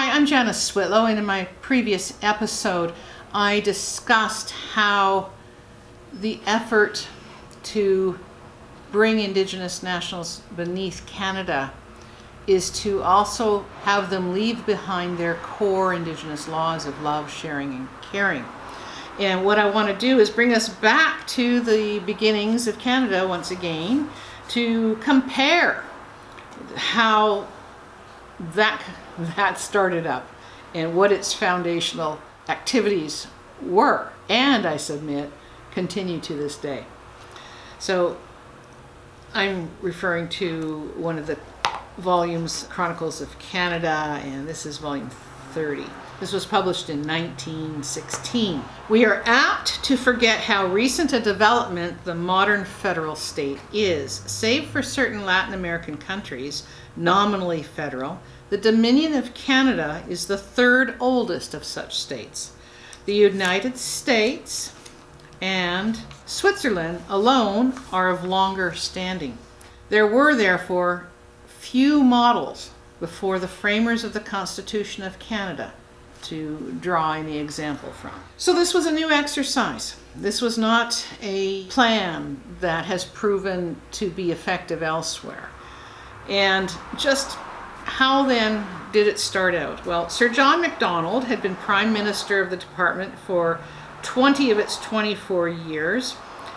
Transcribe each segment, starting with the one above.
Hi, I'm Janice Switlo, and in my previous episode I discussed how the effort to bring Indigenous nationals beneath Canada is to also have them leave behind their core Indigenous laws of love, sharing, and caring. And what I want to do is bring us back to the beginnings of Canada once again to compare how that started up and what its foundational activities were, and I submit continue to this day. So I'm referring to one of the volumes, Chronicles of Canada, and this is volume 30. This was published in 1916. We are apt to forget how recent a development the modern federal state is. Save for certain Latin American countries, nominally federal, the Dominion of Canada is the third oldest of such states. The United States and Switzerland alone are of longer standing. There were therefore few models before the framers of the Constitution of Canada to draw any example from. So this was a new exercise. This was not a plan that has proven to be effective elsewhere. And just how then did it start out? Well, Sir John Macdonald had been Prime Minister of the Department for 20 of its 24 years.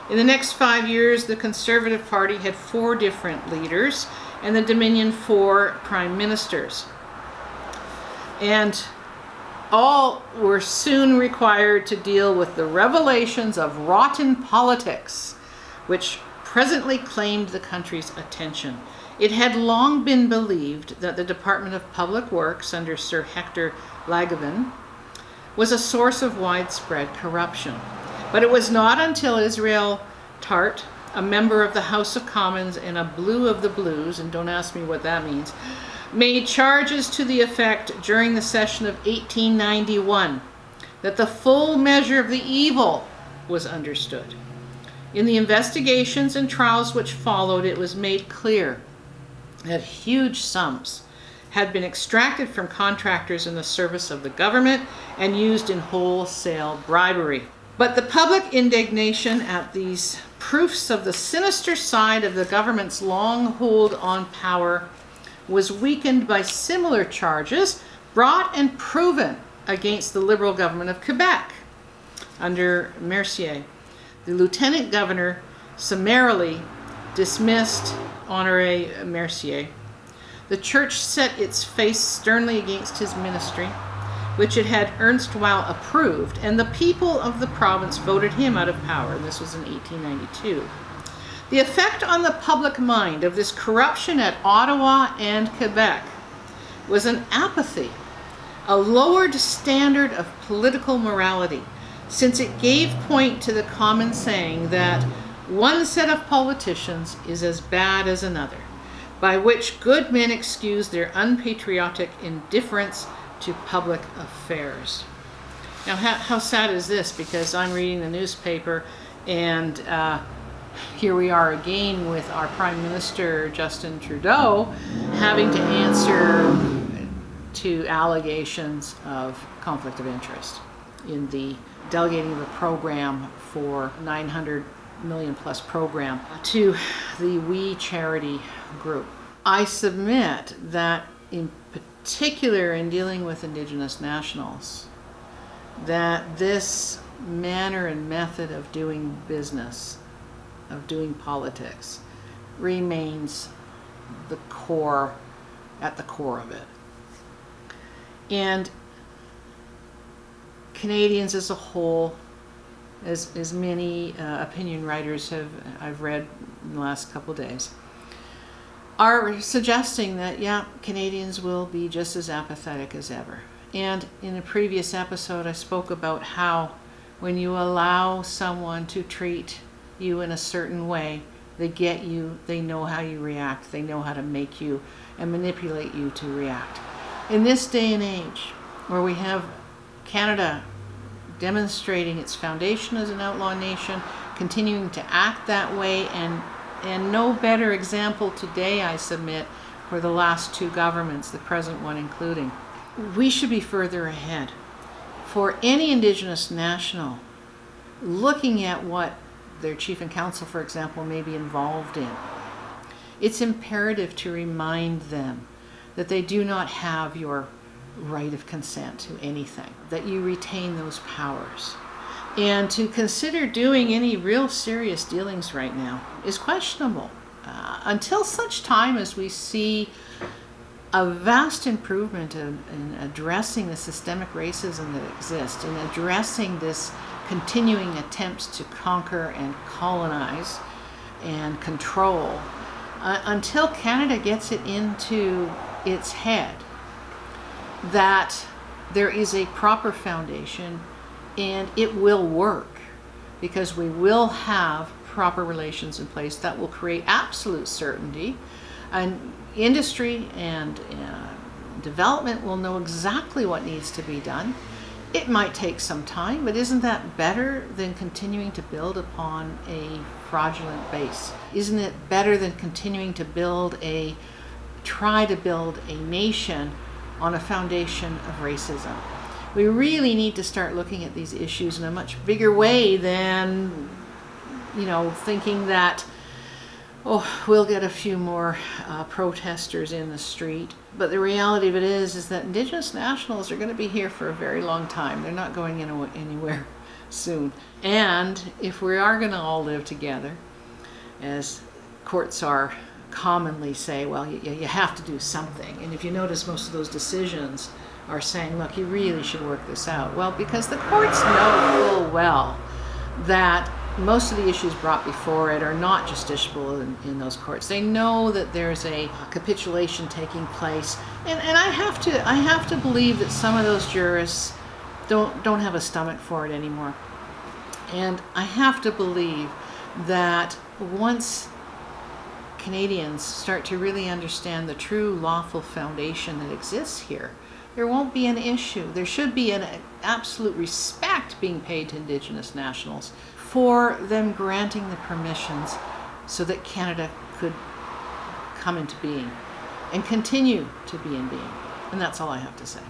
In the next 5 years, the Conservative Party had 4 different leaders, and the Dominion 4 Prime Ministers. And all were soon required to deal with the revelations of rotten politics, which presently claimed the country's attention. It had long been believed that the Department of Public Works under Sir Hector Langevin was a source of widespread corruption. But it was not until Israel Tarte, a member of the House of Commons and a Blue of the Blues, and don't ask me what that means, made charges to the effect during the session of 1891 that the full measure of the evil was understood. In the investigations and trials which followed, it was made clear that huge sums had been extracted from contractors in the service of the government and used in wholesale bribery. But the public indignation at these proofs of the sinister side of the government's long hold on power was weakened by similar charges brought and proven against the Liberal government of Quebec under Mercier. The Lieutenant Governor summarily dismissed Honoré Mercier. The church set its face sternly against his ministry, which it had erstwhile approved, and the people of the province voted him out of power. This was in 1892. The effect on the public mind of this corruption at Ottawa and Quebec was an apathy, a lowered standard of political morality, since it gave point to the common saying that one set of politicians is as bad as another, by which good men excuse their unpatriotic indifference to public affairs. Now, how sad is this? Because I'm reading the newspaper, and here we are again with our Prime Minister, Justin Trudeau, having to answer to allegations of conflict of interest in the delegating of a program for $900 million plus program to the We charity group. I submit that in particular in dealing with Indigenous nationals, that this manner and method of doing business, of doing politics, remains at the core of it. And Canadians as a whole, as many opinion writers I've read in the last couple of days, are suggesting that, Canadians will be just as apathetic as ever. And in a previous episode, I spoke about how when you allow someone to treat you in a certain way, they get you, they know how you react, they know how to make you and manipulate you to react. In this day and age, where we have Canada demonstrating its foundation as an outlaw nation, continuing to act that way, and no better example today, I submit, for the last 2 governments, the present one including. we should be further ahead. For any Indigenous national looking at what their chief and council, for example, may be involved in, it's imperative to remind them that they do not have your right of consent to anything, that you retain those powers. And to consider doing any real serious dealings right now is questionable. Until such time as we see a vast improvement in addressing the systemic racism that exists, in addressing this continuing attempts to conquer and colonize and control, until Canada gets it into its head that there is a proper foundation and it will work, because we will have proper relations in place that will create absolute certainty, and industry and development will know exactly what needs to be done. It might take some time, but isn't that better than continuing to build upon a fraudulent base? Isn't it better than continuing to try to build a nation on a foundation of racism? We really need to start looking at these issues in a much bigger way than, thinking that, we'll get a few more protesters in the street. But the reality of it is that Indigenous nationals are going to be here for a very long time. They're not going anywhere soon. And if we are going to all live together, as courts are commonly say, well, you have to do something. And if you notice, most of those decisions are saying, look, you really should work this out. Well, because the courts know full well that most of the issues brought before it are not justiciable in those courts. They know that there's a capitulation taking place, and I have to believe that some of those jurists don't have a stomach for it anymore. And I have to believe that once Canadians start to really understand the true lawful foundation that exists here, there won't be an issue. There should be an absolute respect being paid to Indigenous nationals for them granting the permissions so that Canada could come into being and continue to be in being. And that's all I have to say.